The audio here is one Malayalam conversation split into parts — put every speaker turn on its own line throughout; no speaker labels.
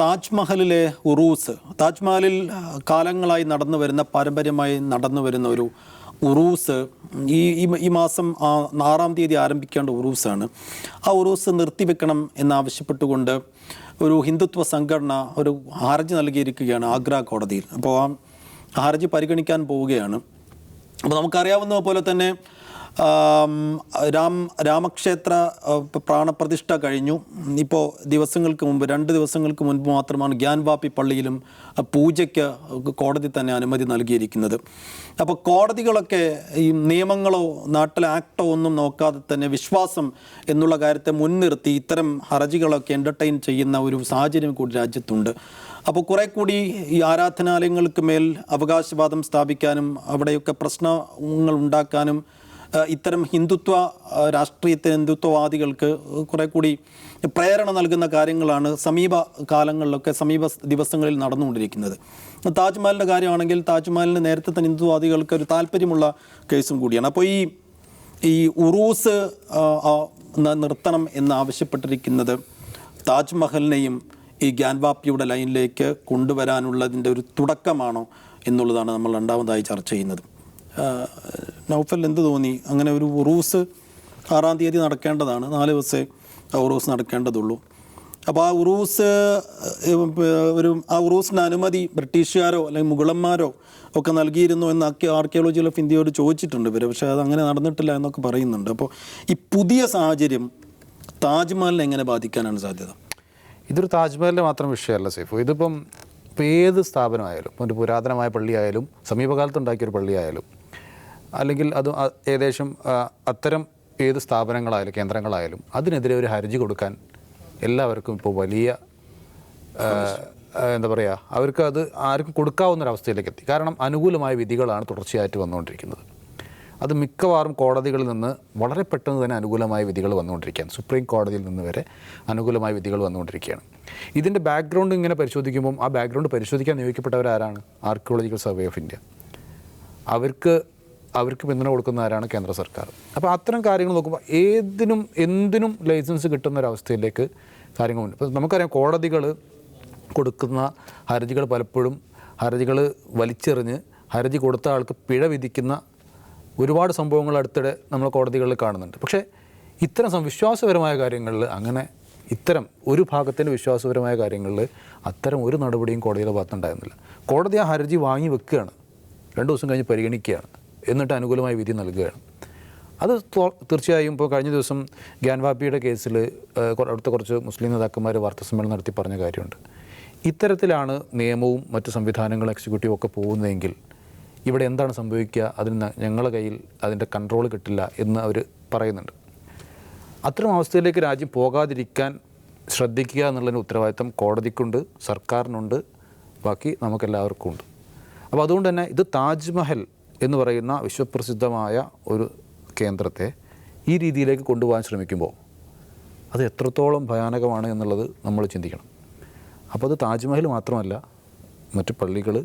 താജ്മഹലിലെ ഉറൂസ്, താജ്മഹലിൽ കാലങ്ങളായി നടന്നു വരുന്ന, പാരമ്പര്യമായി നടന്നു വരുന്ന ഒരു ഉറൂസ് ഈ മാസം 6-ാം തീയതി ആരംഭിക്കേണ്ട ഉറൂസാണ്. ആ ഉറൂസ് നിർത്തിവെക്കണം എന്നാവശ്യപ്പെട്ടുകൊണ്ട് ഒരു ഹിന്ദുത്വ സംഘടന ഒരു ഹർജി നൽകിയിരിക്കുകയാണ് ആഗ്ര കോടതിയിൽ. അപ്പോൾ ആ ഹർജി പരിഗണിക്കാൻ പോവുകയാണ്. അപ്പോൾ നമുക്കറിയാവുന്ന പോലെ തന്നെ രാമക്ഷേത്ര പ്രാണപ്രതിഷ്ഠ കഴിഞ്ഞു. ഇപ്പോൾ ദിവസങ്ങൾക്ക് മുമ്പ്, 2 ദിവസങ്ങൾക്ക് മുൻപ് മാത്രമാണ് ഗ്യാൻവാപ്പി പള്ളിയിലും പൂജയ്ക്ക് കോടതി തന്നെ അനുമതി നൽകിയിരിക്കുന്നത്. അപ്പോൾ കോടതികളൊക്കെ ഈ നിയമങ്ങളോ നാട്ടിലെ ആക്ടോ ഒന്നും നോക്കാതെ തന്നെ വിശ്വാസം എന്നുള്ള കാര്യത്തെ മുൻനിർത്തി ഇത്തരം ഹർജികളൊക്കെ എൻ്റർടൈൻ ചെയ്യുന്ന ഒരു സാഹചര്യം കൂടി രാജ്യത്തുണ്ട്. അപ്പോൾ കുറെ കൂടി ഈ ആരാധനാലയങ്ങൾക്ക് മേൽ അവകാശവാദം സ്ഥാപിക്കാനും അവിടെയൊക്കെ പ്രശ്നങ്ങൾ ഉണ്ടാക്കാനും ഇത്തരം ഹിന്ദുത്വവാദികൾക്ക് കുറെ കൂടി പ്രേരണ നൽകുന്ന കാര്യങ്ങളാണ് സമീപ ദിവസങ്ങളിൽ നടന്നുകൊണ്ടിരിക്കുന്നത്. താജ്മഹലിൻ്റെ കാര്യമാണെങ്കിൽ താജ്മഹലിന് നേരത്തെ തന്നെ ഹിന്ദുവാദികൾക്ക് ഒരു താല്പര്യമുള്ള കേസും കൂടിയാണ്. അപ്പോൾ ഈ ഉറൂസ് നിർത്തണം എന്ന് ആവശ്യപ്പെട്ടിരിക്കുന്നത് താജ്മഹലിനെയും ഈ ഗ്യാൻവാപ്പിയുടെ ലൈനിലേക്ക് കൊണ്ടുവരാനുള്ളതിൻ്റെ ഒരു തുടക്കമാണോ എന്നുള്ളതാണ് നമ്മൾ രണ്ടാമതായി ചർച്ച ചെയ്യുന്നത്. നൗഫൽ, എന്ത് തോന്നി? അങ്ങനെ ഒരു ഉറൂസ് 6-ാം തീയതി നടക്കേണ്ടതാണ്, 4 ദിവസമേ ഉറൂസ് നടക്കേണ്ടതുള്ളൂ. അപ്പോൾ ആ ഉറൂസിൻ്റെ അനുമതി ബ്രിട്ടീഷുകാരോ അല്ലെങ്കിൽ മുഗളന്മാരോ ഒക്കെ നൽകിയിരുന്നു എന്ന് ആർക്കിയോളജി ഓഫ് ഇന്ത്യയോട് ചോദിച്ചിട്ടുണ്ട് ഇവർ. പക്ഷേ അത് അങ്ങനെ നടന്നിട്ടില്ല എന്നൊക്കെ പറയുന്നുണ്ട്. അപ്പോൾ ഈ പുതിയ സാഹചര്യം താജ്മഹലിനെ എങ്ങനെ ബാധിക്കാനാണ് സാധ്യത?
ഇതൊരു താജ്മഹലിൻ്റെ മാത്രം വിഷയമല്ല സൈഫു. ഇതിപ്പം ഏത് സ്ഥാപനമായാലും, ഒരു പുരാതനമായ പള്ളിയായാലും സമീപകാലത്തുണ്ടാക്കിയൊരു പള്ളിയായാലും, അല്ലെങ്കിൽ അത് ഏകദേശം അത്തരം ഏത് സ്ഥാപനങ്ങളായാലും കേന്ദ്രങ്ങളായാലും അതിനെതിരെ ഒരു ഹർജി കൊടുക്കാൻ എല്ലാവർക്കും ഇപ്പോൾ വലിയ എന്താ പറയുക, അവർക്ക് അത് ആർക്കും കൊടുക്കാവുന്നൊരവസ്ഥയിലേക്ക് എത്തി. കാരണം അനുകൂലമായ വിധികളാണ് തുടർച്ചയായിട്ട് വന്നുകൊണ്ടിരിക്കുന്നത്. അത് മിക്കവാറും കോടതികളിൽ നിന്ന് വളരെ പെട്ടെന്ന് തന്നെ അനുകൂലമായ വിധികൾ വന്നുകൊണ്ടിരിക്കുകയാണ്. സുപ്രീം കോടതിയിൽ നിന്ന് വരെ അനുകൂലമായ വിധികൾ വന്നുകൊണ്ടിരിക്കുകയാണ്. ഇതിൻ്റെ ബാക്ക്ഗ്രൗണ്ട് ഇങ്ങനെ പരിശോധിക്കുമ്പം ആ ബാക്ക്ഗ്രൗണ്ട് പരിശോധിക്കാൻ നിയോഗിക്കപ്പെട്ടവരാരാണ്? Archaeological survey of India. അവർക്ക് പിന്തുണ കൊടുക്കുന്ന ആരാണ്? കേന്ദ്ര സർക്കാർ. അപ്പോൾ അത്തരം കാര്യങ്ങൾ നോക്കുമ്പോൾ എന്തിനും ലൈസൻസ് കിട്ടുന്ന ഒരവസ്ഥയിലേക്ക് കാര്യങ്ങളുണ്ട്. ഇപ്പോൾ നമുക്കറിയാം, കോടതികൾ കൊടുക്കുന്ന ഹർജികൾ പലപ്പോഴും ഹർജികൾ വലിച്ചെറിഞ്ഞ് ഹർജി കൊടുത്ത ആൾക്ക് പിഴ വിധിക്കുന്ന ഒരുപാട് സംഭവങ്ങൾ അടുത്തിടെ നമ്മൾ കോടതികളിൽ കാണുന്നുണ്ട്. പക്ഷേ ഇത്തരം വിശ്വാസപരമായ കാര്യങ്ങളിൽ അങ്ങനെ ഇത്തരം ഒരു ഭാഗത്തിൻ്റെ വിശ്വാസപരമായ കാര്യങ്ങളിൽ അത്തരം ഒരു നടപടിയും കോടതിയുടെ ഭാഗത്തുണ്ടായിരുന്നില്ല. കോടതി ആ ഹർജി വാങ്ങി വെക്കുകയാണ്, 2 ദിവസം കഴിഞ്ഞ് പരിഗണിക്കുകയാണ്, എന്നിട്ട് അനുകൂലമായ വിധി നൽകുകയാണ്. അത് തീർച്ചയായും ഇപ്പോൾ കഴിഞ്ഞ ദിവസം ഗ്യാൻവാപ്പിയുടെ കേസിൽ അവിടുത്തെ കുറച്ച് മുസ്ലിം നേതാക്കന്മാർ വാർത്താസമ്മേളനം നടത്തി പറഞ്ഞ കാര്യമുണ്ട്. ഇത്തരത്തിലാണ് നിയമവും മറ്റ് സംവിധാനങ്ങളും എക്സിക്യൂട്ടീവും ഒക്കെ പോകുന്നതെങ്കിൽ ഇവിടെ എന്താണ് സംഭവിക്കുക? അതിന് ഞങ്ങളുടെ കയ്യിൽ അതിൻ്റെ കൺട്രോൾ കിട്ടില്ല എന്ന് അവർ പറയുന്നുണ്ട്. അത്തരം അവസ്ഥയിലേക്ക് രാജ്യം പോകാതിരിക്കാൻ ശ്രദ്ധിക്കുക എന്നുള്ളതിന് ഉത്തരവാദിത്തം കോടതിക്കുണ്ട്, സർക്കാരിനുണ്ട്, ബാക്കി നമുക്കെല്ലാവർക്കും ഉണ്ട്. അപ്പോൾ അതുകൊണ്ട് തന്നെ ഇത് താജ്മഹൽ എന്ന് പറയുന്ന വിശ്വപ്രസിദ്ധമായ ഒരു കേന്ദ്രത്തെ ഈ രീതിയിലേക്ക് കൊണ്ടുപോകാൻ ശ്രമിക്കുമ്പോൾ അത് എത്രത്തോളം ഭയാനകമാണ് എന്നുള്ളത് നമ്മൾ ചിന്തിക്കണം. അപ്പോൾ അത് താജ്മഹൽ മാത്രമല്ല, മറ്റ് പള്ളികൾ,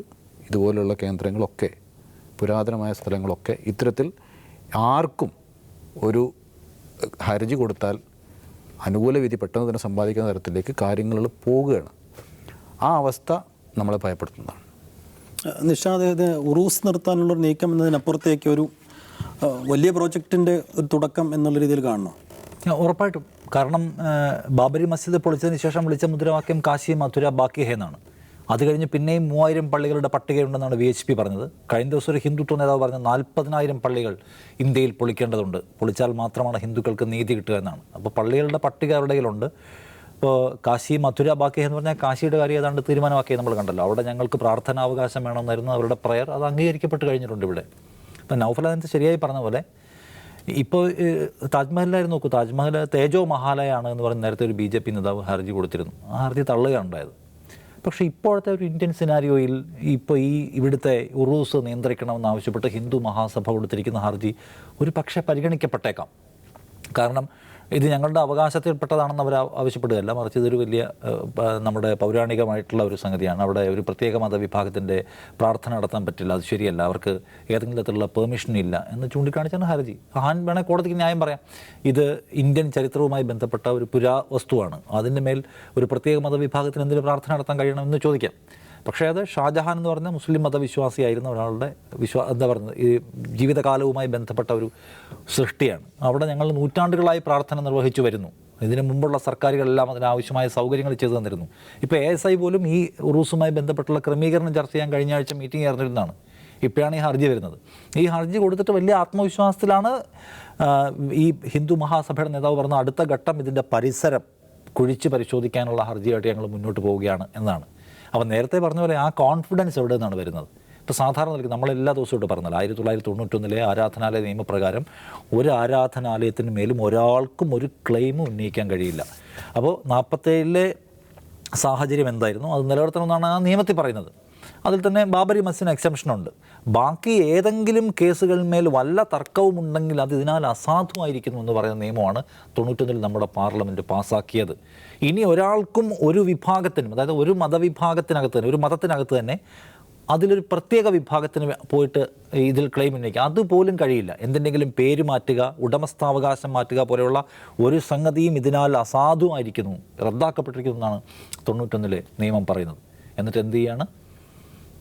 ഇതുപോലുള്ള കേന്ദ്രങ്ങളൊക്കെ, പുരാതനമായ സ്ഥലങ്ങളൊക്കെ ഇത്തരത്തിൽ ആർക്കും ഒരു ഹർജി കൊടുത്താൽ അനുകൂല വിധി പെട്ടെന്ന് തന്നെ സമ്പാദിക്കുന്ന തരത്തിലേക്ക് കാര്യങ്ങൾ പോവുകയാണ്. ആ അവസ്ഥ നമ്മളെ ഭയപ്പെടുത്തുന്നതാണ്.
നിഷാദ്, ഉറൂസ് നിർത്താനുള്ളൊരു നീക്കം എന്നതിനപ്പുറത്തേക്ക് ഒരു വലിയ പ്രോജക്റ്റിൻ്റെ ഒരു തുടക്കം എന്നുള്ള രീതിയിൽ കാണണം.
ഉറപ്പായിട്ടും. കാരണം ബാബരി മസ്ജിദ് പൊളിച്ചതിന് ശേഷം വിളിച്ച മുദ്രാവാക്യം കാശി മഥുര ബാക്കി ഹേ എന്നാണ്. അത് കഴിഞ്ഞ് പിന്നെയും 3000 പള്ളികളുടെ പട്ടികയുണ്ടെന്നാണ് VHP പറഞ്ഞത്. കഴിഞ്ഞ ദിവസം ഒരു ഹിന്ദുത്വ നേതാവ് പറഞ്ഞ 40,000 പള്ളികൾ ഇന്ത്യയിൽ പൊളിക്കേണ്ടതുണ്ട്, പൊളിച്ചാൽ മാത്രമാണ് ഹിന്ദുക്കൾക്ക് നീതി കിട്ടുക എന്നാണ്. അപ്പോൾ പള്ളികളുടെ പട്ടിക അവരുടെ കയ്യിലുണ്ട്. ഇപ്പോൾ കാശി മഥുര ബാക്കി എന്ന് പറഞ്ഞാൽ കാശിയുടെ കാര്യം ഏതാണ്ട് തീരുമാനമാക്കിയത് നമ്മൾ കണ്ടല്ലോ. അവിടെ ഞങ്ങൾക്ക് പ്രാർത്ഥനാവകാശം വേണമെന്നായിരുന്നു അവരുടെ പ്രയർ. അത് അംഗീകരിക്കപ്പെട്ട് കഴിഞ്ഞിട്ടുണ്ട് ഇവിടെ. ഇപ്പം നൗഫൽ അതിനകത്ത് ശരിയായി പറഞ്ഞ പോലെ ഇപ്പോൾ താജ്മഹലിലായിരുന്നു നോക്കൂ, താജ്മഹൽ തേജോ മഹാലയാണ് എന്ന് പറഞ്ഞ് നേരത്തെ ഒരു BJP നേതാവ് ഹർജി കൊടുത്തിരുന്നു. ആ ഹർജി തള്ളുകയാണ് ഉണ്ടായത്. പക്ഷേ ഇപ്പോഴത്തെ ഒരു ഇന്ത്യൻ സിനാരിയോയിൽ ഇപ്പോൾ ഇവിടുത്തെ ഉറൂസ് നിയന്ത്രിക്കണമെന്നാവശ്യപ്പെട്ട് ഹിന്ദു മഹാസഭ കൊടുത്തിരിക്കുന്ന ഹർജി ഒരു പക്ഷേ പരിഗണിക്കപ്പെട്ടേക്കാം. കാരണം ഇത് ഞങ്ങളുടെ അവകാശത്തിൽപ്പെട്ടതാണെന്ന് അവർ ആവശ്യപ്പെടുകയല്ല, മറിച്ച് ഇതൊരു വലിയ നമ്മുടെ പൗരാണികമായിട്ടുള്ള ഒരു സംഗതിയാണ്. അവിടെ ഒരു പ്രത്യേക മതവിഭാഗത്തിൻ്റെ പ്രാർത്ഥന നടത്താൻ പറ്റില്ല, അത് ശരിയല്ല, അവർക്ക് ഏതെങ്കിലും തരത്തിലുള്ള പെർമിഷൻ ഇല്ല എന്ന് ചൂണ്ടിക്കാണിച്ചാണ് ഹർജി. വേണേൽ കോടതിക്ക് ന്യായം പറയാം, ഇത് ഇന്ത്യൻ ചരിത്രവുമായി ബന്ധപ്പെട്ട ഒരു പുരാവസ്തുവാണ്, അതിൻ്റെ മേൽ ഒരു പ്രത്യേക മതവിഭാഗത്തിന് എന്തിനു പ്രാർത്ഥന നടത്താൻ കഴിയണമെന്ന് ചോദിക്കാം. പക്ഷേ അത് ഷാജഹാൻ എന്ന് പറഞ്ഞ മുസ്ലിം മതവിശ്വാസിയായിരുന്ന ഒരാളുടെ എന്താ പറയുന്നത്, ഈ ജീവിതകാലവുമായി ബന്ധപ്പെട്ട ഒരു സൃഷ്ടിയാണ്. അവിടെ ഞങ്ങൾ നൂറ്റാണ്ടുകളായി പ്രാർത്ഥന നിർവഹിച്ചു വരുന്നു. ഇതിനു മുമ്പുള്ള സർക്കാരുകളെല്ലാം അതിനാവശ്യമായ സൗകര്യങ്ങൾ ചെയ്തു തന്നിരുന്നു. ഇപ്പോൾ ASI പോലും ഈ ഉറൂസുമായി ബന്ധപ്പെട്ടുള്ള ക്രമീകരണം ചർച്ച ചെയ്യാൻ കഴിഞ്ഞ ആഴ്ച മീറ്റിംഗ് ചേർന്നിരുന്നതാണ്. ഇപ്പോഴാണ് ഈ ഹർജി വരുന്നത്. ഈ ഹർജി കൊടുത്തിട്ട് വലിയ ആത്മവിശ്വാസത്തിലാണ് ഈ ഹിന്ദു മഹാസഭയുടെ നേതാവ് പറഞ്ഞ അടുത്ത ഘട്ടം ഇതിൻ്റെ പരിസരം കുഴിച്ച് പരിശോധിക്കാനുള്ള ഹർജിയായിട്ട് ഞങ്ങൾ മുന്നോട്ട് പോവുകയാണ് എന്നാണ്. അപ്പോൾ നേരത്തെ പറഞ്ഞ പോലെ ആ കോൺഫിഡൻസ് എവിടെ നിന്നാണ് വരുന്നത്? ഇപ്പോൾ സാധാരണ നിലയ്ക്ക് നമ്മളെല്ലാ ദിവസവും ഇവിടെ പറഞ്ഞാൽ 1991 ആരാധനാലയ നിയമപ്രകാരം ഒരു ആരാധനാലയത്തിന് മേലും ഒരാൾക്കും ഒരു ക്ലെയിമും ഉന്നയിക്കാൻ കഴിയില്ല. അപ്പോൾ 47 സാഹചര്യം എന്തായിരുന്നു അത് നിലനിർത്തണമെന്നാണ് ആ നിയമത്തിൽ പറയുന്നത്. അതിൽ തന്നെ ബാബരി മസ്ജിദിന് എക്സംഷനുണ്ട്. ബാക്കി ഏതെങ്കിലും കേസുകളിന്മേൽ വല്ല തർക്കവും ഉണ്ടെങ്കിൽ അത് ഇതിനാൽ അസാധുവായിരിക്കുന്നു എന്ന് പറയുന്ന നിയമമാണ് 91 നമ്മുടെ പാർലമെൻറ്റ് പാസ്സാക്കിയത്. ഇനി ഒരാൾക്കും ഒരു വിഭാഗത്തിനും, അതായത് ഒരു മതവിഭാഗത്തിനകത്ത് തന്നെ, ഒരു മതത്തിനകത്ത് തന്നെ അതിലൊരു പ്രത്യേക വിഭാഗത്തിന് പോയിട്ട് ഇതിൽ ക്ലെയിം ഉന്നയിക്കുക അതുപോലും കഴിയില്ല. എന്തിൻ്റെങ്കിലും പേര് മാറ്റുക, ഉടമസ്ഥാവകാശം മാറ്റുക പോലെയുള്ള ഒരു സംഗതിയും ഇതിനാൽ അസാധുവായിരിക്കുന്നു, റദ്ദാക്കപ്പെട്ടിരിക്കുന്നു എന്നാണ് 91 നിയമം പറയുന്നത്. എന്നിട്ട് എന്ത് ചെയ്യാണ്?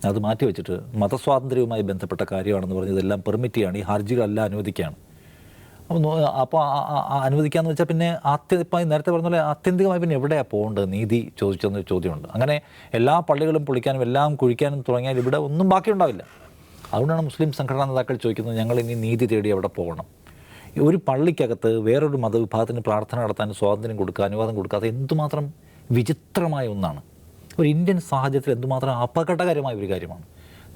അത് മാറ്റിവെച്ചിട്ട് മതസ്വാതന്ത്ര്യവുമായി ബന്ധപ്പെട്ട കാര്യമാണെന്ന് പറഞ്ഞ് ഇതെല്ലാം പെർമിറ്റ് ചെയ്യുകയാണ്, ഈ ഹർജികളെല്ലാം അനുവദിക്കുകയാണ്. അപ്പോൾ അനുവദിക്കാമെന്ന് വെച്ചാൽ പിന്നെ ഇപ്പം നേരത്തെ പറഞ്ഞ പോലെ ആത്യന്തികമായി പിന്നെ എവിടെയാണ് പോകേണ്ടത്? നീതി ചോദിച്ചെന്നൊരു ചോദ്യമുണ്ട്. അങ്ങനെ എല്ലാ പള്ളികളും പൊളിക്കാനും എല്ലാം കുഴിക്കാനും തുടങ്ങിയാൽ ഇവിടെ ഒന്നും ബാക്കിയുണ്ടാവില്ല. അതുകൊണ്ടാണ് മുസ്ലിം സംഘടനാ നേതാക്കൾ ചോദിക്കുന്നത്, ഞങ്ങൾ ഇനി നീതി തേടി എവിടെ പോകണം? ഒരു പള്ളിക്കകത്ത് വേറൊരു മതവിഭാഗത്തിന് പ്രാർത്ഥന നടത്താൻ സ്വാതന്ത്ര്യം കൊടുക്കുക, അനുവാദം കൊടുക്കുക, എന്തുമാത്രം വിചിത്രമായ ഒന്നാണ്. ഒരു ഇന്ത്യൻ സാഹചര്യത്തിൽ എന്തുമാത്രം അപകടകരമായ ഒരു കാര്യമാണ്.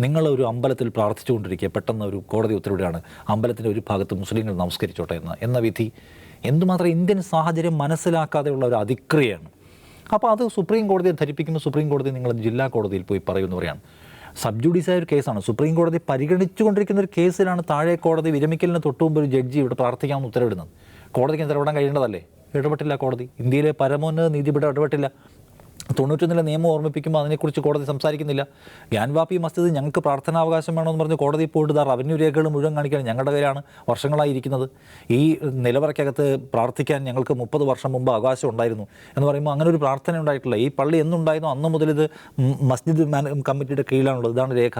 നിങ്ങളൊരു അമ്പലത്തിൽ പ്രാർത്ഥിച്ചുകൊണ്ടിരിക്കുക, പെട്ടെന്ന് ഒരു കോടതി ഉത്തരവിടെയാണ് അമ്പലത്തിൻ്റെ ഒരു ഭാഗത്ത് മുസ്ലിങ്ങൾ നമസ്കരിച്ചോട്ടെ എന്ന വിധി. എന്തുമാത്രം ഇന്ത്യൻ സാഹചര്യം മനസ്സിലാക്കാതെയുള്ള ഒരു അതിക്രിയയാണ്. അപ്പോൾ അത് സുപ്രീം കോടതിയെ ധരിപ്പിക്കുമ്പോൾ സുപ്രീം കോടതി നിങ്ങൾ ജില്ലാ കോടതിയിൽ പോയി പറയുമെന്ന് പറയാണ്. സബ് ജുഡീസായ ഒരു കേസാണ്, സുപ്രീം കോടതി പരിഗണിച്ചുകൊണ്ടിരിക്കുന്ന ഒരു കേസിലാണ് താഴെ കോടതി വിരമിക്കലിന് തൊട്ടുമുമ്പ് ഒരു ജഡ്ജി ഇവിടെ പ്രാർത്ഥിക്കാമെന്ന് ഉത്തരവിടുന്നത്. കോടതിക്ക് ഇടപെടാൻ കഴിയേണ്ടതല്ലേ? ഇടപെട്ടില്ല കോടതി. ഇന്ത്യയിലെ പരമോന്നത നീതിപീഠം ഇടപെട്ടില്ല. 91 നിയമം ഓർമ്മിപ്പിക്കുമ്പോൾ അതിനെക്കുറിച്ച് കോടതി സംസാരിക്കുന്നില്ല. ഗ്യാൻവാപ്പി മസ്ജിദ് ഞങ്ങൾക്ക് പ്രാർത്ഥനാവകാശം വേണമെന്ന് പറഞ്ഞ് കോടതി പോയിട്ട് റവന്യൂ രേഖകൾ മുഴുവൻ കാണിക്കാൻ ഞങ്ങളുടെ കയ്യിലാണ് വർഷങ്ങളായി ഇരിക്കുന്നത്. ഈ നിലവറയ്ക്കകത്ത് പ്രാർത്ഥിക്കാൻ ഞങ്ങൾക്ക് 30 വർഷം മുമ്പ് അവകാശം ഉണ്ടായിരുന്നു എന്ന് പറയുമ്പോൾ അങ്ങനെ ഒരു പ്രാർത്ഥന ഉണ്ടായിട്ടില്ല. ഈ പള്ളി എന്നുണ്ടായിരുന്നു അന്ന് മുതൽ ഇത് മസ്ജിദ് കമ്മിറ്റിയുടെ കീഴിലാണുള്ളത്. ഇതാണ് രേഖ.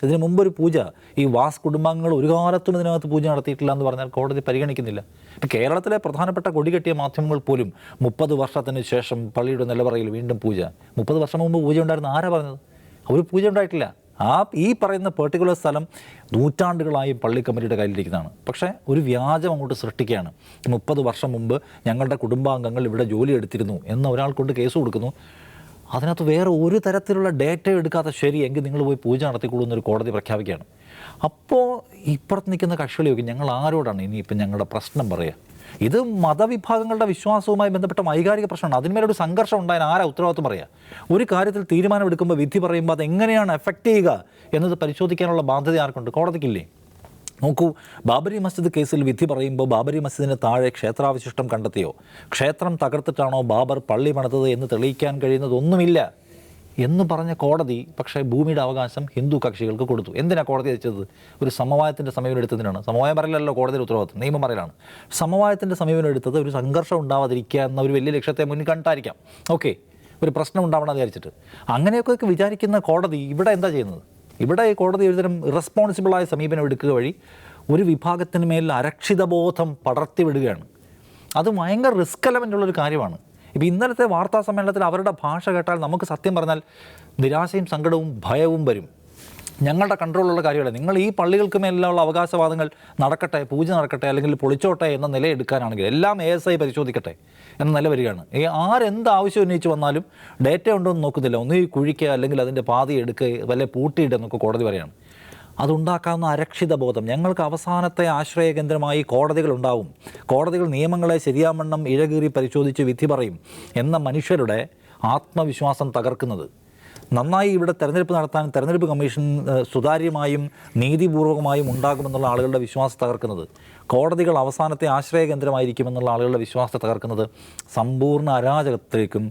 ഇതിന് മുമ്പൊരു പൂജ ഈ വാസ് കുടുംബാംഗങ്ങൾ ഒരു കാലത്തും ഇതിനകത്ത് പൂജ നടത്തിയിട്ടില്ല എന്ന് പറഞ്ഞാൽ കോടതി പരിഗണിക്കുന്നില്ല. ഇപ്പോൾ കേരളത്തിലെ പ്രധാനപ്പെട്ട കൊടികെട്ടിയ മാധ്യമങ്ങൾ പോലും 30 വർഷത്തിന് ശേഷം പള്ളിയുടെ നിലവറയിൽ വീണ്ടും പൂജ. 30 വർഷം മുമ്പ് പൂജ ഉണ്ടായിരുന്നു, ആരാ പറഞ്ഞത്? ഒരു പൂജ ഉണ്ടായിട്ടില്ല. ഈ പറയുന്ന പെർട്ടിക്കുലർ സ്ഥലം നൂറ്റാണ്ടുകളായി പള്ളി കമ്മിറ്റിയുടെ കയ്യിലിരിക്കുന്നതാണ്. പക്ഷേ ഒരു വ്യാജം അങ്ങോട്ട് സൃഷ്ടിക്കുകയാണ്. 30 വർഷം മുമ്പ് ഞങ്ങളുടെ കുടുംബാംഗങ്ങൾ ഇവിടെ ജോലി എടുത്തിരുന്നു എന്ന് ഒരാൾ കൊണ്ട് കേസ് കൊടുക്കുന്നു. അതിനകത്ത് വേറെ ഒരു തരത്തിലുള്ള ഡേറ്റ എടുക്കാത്ത ശരി എങ്കിൽ നിങ്ങൾ പോയി പൂജ നടത്തിക്കൊള്ളുന്നൊരു കോടതി പ്രഖ്യാപിക്കുകയാണ്. അപ്പോൾ ഇപ്പുറത്ത് നിൽക്കുന്ന കക്ഷികൾ ചോദിക്കും, ഞങ്ങൾ ആരോടാണ് ഇനിയിപ്പം ഞങ്ങളുടെ പ്രശ്നം പറയുക? ഇത് മതവിഭാഗങ്ങളുടെ വിശ്വാസവുമായി ബന്ധപ്പെട്ട വൈകാരിക പ്രശ്നമാണ്. അതിന്മേലൊരു സംഘർഷം ഉണ്ടായാൽ ആരാ ഉത്തരവാദിത്വം പറയുക? ഒരു കാര്യത്തിൽ തീരുമാനമെടുക്കുമ്പോൾ വിധി പറയുമ്പോൾ അത് എങ്ങനെയാണ് എഫക്റ്റ് ചെയ്യുക എന്നത് പരിശോധിക്കാനുള്ള ബാധ്യത ആർക്കുണ്ട്? കോടതിക്കില്ലേ? നോക്കൂ, ബാബരി മസ്ജിദ് കേസിൽ വിധി പറയുമ്പോൾ ബാബരി മസ്ജിദിന് താഴെ ക്ഷേത്രാവശിഷ്ടം കണ്ടെത്തിയോ, ക്ഷേത്രം തകർത്തിട്ടാണോ ബാബർ പള്ളി പണിതത് എന്ന് തെളിയിക്കാൻ കഴിയുന്നതൊന്നുമില്ല എന്ന് പറഞ്ഞ കോടതി പക്ഷേ ഭൂമിയുടെ അവകാശം ഹിന്ദു കക്ഷികൾക്ക് കൊടുത്തു. എന്തിനാണ് കോടതി വെച്ചത്? ഒരു സമവായത്തിൻ്റെ സമീപനം എടുത്തതിനാണ്. സമവായം പറയലല്ലോ കോടതിയുടെ ഉത്തരവാദിത്വം, നിയമം പറയലാണ്. സമവായത്തിൻ്റെ സമീപനം എടുത്തത് ഒരു സംഘർഷം ഉണ്ടാവാതിരിക്കുക എന്ന ഒരു വലിയ ലക്ഷ്യത്തെ മുന്നിൽ കണ്ടായിരിക്കാം. ഓക്കെ, ഒരു പ്രശ്നം ഉണ്ടാവണം വിചാരിച്ചിട്ട്. അങ്ങനെയൊക്കെ വിചാരിക്കുന്ന കോടതി ഇവിടെ എന്താ ചെയ്യുന്നത്? ഇവിടെ കോടതി ഒരുതരം ഇറസ്പോൺസിബിളായ സമീപനം എടുക്കുക വഴി ഒരു വിഭാഗത്തിന് മേൽ അരക്ഷിതബോധം പടർത്തി വിടുകയാണ്. അത് ഭയങ്കര റിസ്ക് എലമെൻ്റുള്ളൊരു കാര്യമാണ്. ഇപ്പോൾ ഇന്നലത്തെ വാർത്താ സമ്മേളനത്തിൽ അവരുടെ ഭാഷ കേട്ടാൽ നമുക്ക് സത്യം പറഞ്ഞാൽ നിരാശയും സങ്കടവും ഭയവും വരും. ഞങ്ങളുടെ കൺട്രോളിലുള്ള കാര്യമല്ല. നിങ്ങൾ ഈ പള്ളികൾക്ക് മേലുള്ള അവകാശവാദങ്ങൾ നടക്കട്ടെ, പൂജ നടക്കട്ടെ, അല്ലെങ്കിൽ പൊളിച്ചോട്ടെ എന്ന നിലയെടുക്കാനാണെങ്കിൽ എല്ലാം ASI പരിശോധിക്കട്ടെ എന്ന നില വരികയാണ്. ആരെന്ത് ആവശ്യം ഉന്നയിച്ച് വന്നാലും ഡേറ്റ ഉണ്ടോ എന്ന് നോക്കുന്നില്ല. ഒന്നുകിൽ കുഴിക്കുക, അല്ലെങ്കിൽ അതിൻ്റെ പാതി എടുക്കുക, വല്ല പൂട്ടിയിടുക എന്നൊക്കെ കോടതി പറയുകയാണ്. അതുണ്ടാക്കാവുന്ന അരക്ഷിത ബോധം. ഞങ്ങൾക്ക് അവസാനത്തെ ആശ്രയ കേന്ദ്രമായി കോടതികളുണ്ടാവും, കോടതികൾ നിയമങ്ങളെ ശരിയാവണ്ണം ഇഴകീറി പരിശോധിച്ച് വിധി പറയും എന്ന മനുഷ്യരുടെ ആത്മവിശ്വാസം തകർക്കുന്നത് നന്നായി ഇവിടെ തെരഞ്ഞെടുപ്പ് നടത്താൻ തെരഞ്ഞെടുപ്പ് കമ്മീഷൻ സുതാര്യമായും നീതിപൂർവകമായും ഉണ്ടാകുമെന്നുള്ള ആളുകളുടെ വിശ്വാസം തകർക്കുന്നത്, കോടതികൾ അവസാനത്തെ ആശ്രയ കേന്ദ്രമായിരിക്കുമെന്നുള്ള ആളുകളുടെ വിശ്വാസത്തെ തകർക്കുന്നത് സമ്പൂർണ്ണ അരാജകത്തിലേക്കും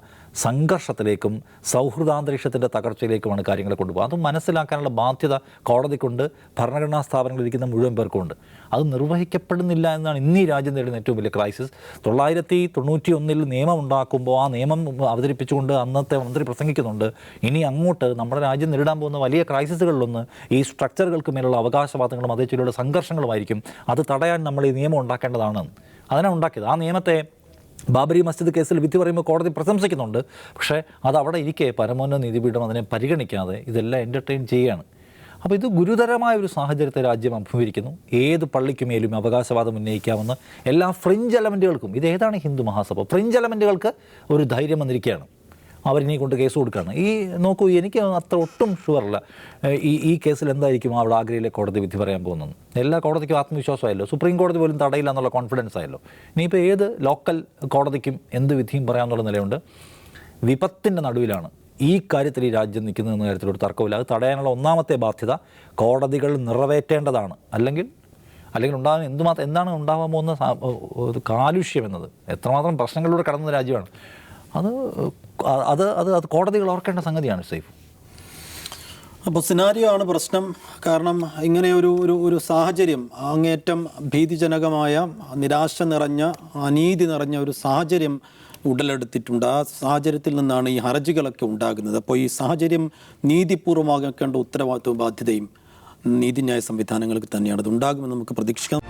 സംഘർഷത്തിലേക്കും സൗഹൃദാന്തരീക്ഷത്തിൻ്റെ തകർച്ചയിലേക്കുമാണ് കാര്യങ്ങളെ കൊണ്ടുപോകുക. അത് മനസ്സിലാക്കാനുള്ള ബാധ്യത കോടതിക്കുണ്ട്, ഭരണഘടനാ സ്ഥാപനങ്ങളിലിരിക്കുന്ന മുഴുവൻ പേർക്കുമുണ്ട്. അത് നിർവഹിക്കപ്പെടുന്നില്ല എന്നാണ് ഇന്നീ രാജ്യം നേരിടുന്ന ഏറ്റവും വലിയ ക്രൈസിസ്. 1991 നിയമം ഉണ്ടാക്കുമ്പോൾ ആ നിയമം അവതരിപ്പിച്ചുകൊണ്ട് അന്നത്തെ മന്ത്രി പ്രസംഗിക്കുന്നുണ്ട്, ഇനി അങ്ങോട്ട് നമ്മുടെ രാജ്യം നേരിടാൻ പോകുന്ന വലിയ ക്രൈസിസുകളിലൊന്ന് ഈ സ്ട്രക്ചറുകൾക്ക് മേലുള്ള അവകാശവാദങ്ങളും അതേച്ചൊല്ലിയുള്ള സംഘർഷങ്ങളുമായിരിക്കും. അത് തടയാൻ നമ്മൾ ഈ നിയമം ഉണ്ടാക്കേണ്ടതാണ്. അതിനാണ് ഉണ്ടാക്കിയത്. ആ നിയമത്തെ ബാബരി മസ്ജിദ് കേസിൽ വിധി പറയുമ്പോൾ കോടതി പ്രശംസിക്കുന്നുണ്ട്. പക്ഷേ അത് അവിടെ ഇരിക്കെ പരമോന്നത നീതിപീഠം അതിനെ പരിഗണിക്കാതെ ഇതെല്ലാം എൻ്റർടൈൻ ചെയ്യുകയാണ്. അപ്പോൾ ഇത് ഗുരുതരമായ ഒരു സാഹചര്യത്തെ രാജ്യം അഭിമുഖീകരിക്കുന്നു. ഏത് പള്ളിക്കുമേലും അവകാശവാദം ഉന്നയിക്കാമെന്ന് എല്ലാ ഫ്രിഞ്ച് എലമെൻറ്റുകൾക്കും, ഇതേതാണ് ഹിന്ദു മഹാസഭ, ഫ്രിഞ്ച് എലമെൻറ്റുകൾക്ക് ഒരു ധൈര്യം വന്നിരിക്കുകയാണ്. അവരിനി കൊണ്ട് കേസ് കൊടുക്കുകയാണ്. ഈ നോക്കൂ, എനിക്ക് അത്ര ഒട്ടും ഷുവറല്ല ഈ കേസിൽ എന്തായിരിക്കും അവിടെ ആഗ്രയിലെ കോടതി വിധി പറയാൻ പോകുന്നത്. എല്ലാ കോടതിക്കും ആത്മവിശ്വാസമായല്ലോ, സുപ്രീം കോടതി പോലും തടയില്ല എന്നുള്ള കോൺഫിഡൻസ് ആയല്ലോ. ഇനിയിപ്പോൾ ഏത് ലോക്കൽ കോടതിക്കും എന്ത് വിധിയും പറയാമെന്നുള്ള നിലയുണ്ട്. വിപത്തിൻ്റെ നടുവിലാണ് ഈ കാര്യത്തിൽ ഈ രാജ്യം നിൽക്കുന്നതെന്ന കാര്യത്തിലൊരു തർക്കമില്ല. അത് തടയാനുള്ള ഒന്നാമത്തെ ബാധ്യത കോടതികൾ നിറവേറ്റേണ്ടതാണ്. അല്ലെങ്കിൽ എന്താണ് ഉണ്ടാകാൻ പോകുന്ന കാലുഷ്യം എന്നത്, എത്രമാത്രം പ്രശ്നങ്ങളിലൂടെ കടന്ന രാജ്യമാണ് അത് കോടതികൾ ഓർക്കേണ്ട സംഗതിയാണ് സൈഫ്.
അപ്പോൾ സിനാരിയോ ആണ് പ്രശ്നം. കാരണം ഇങ്ങനെ ഒരു സാഹചര്യം, അങ്ങേറ്റം ഭീതിജനകമായ, നിരാശ നിറഞ്ഞ, അനീതി നിറഞ്ഞ ഒരു സാഹചര്യം ഉടലെടുത്തിട്ടുണ്ട്. ആ സാഹചര്യത്തിൽ നിന്നാണ് ഈ ഹർജികളൊക്കെ ഉണ്ടാകുന്നത്. അപ്പോൾ ഈ സാഹചര്യം നീതിപൂർവമാക്കേണ്ട ഉത്തരവാദിത്വവും ബാധ്യതയും നീതിന്യായ സംവിധാനങ്ങൾക്ക് തന്നെയാണ്. അത് ഉണ്ടാകുമെന്ന് നമുക്ക് പ്രതീക്ഷിക്കാം.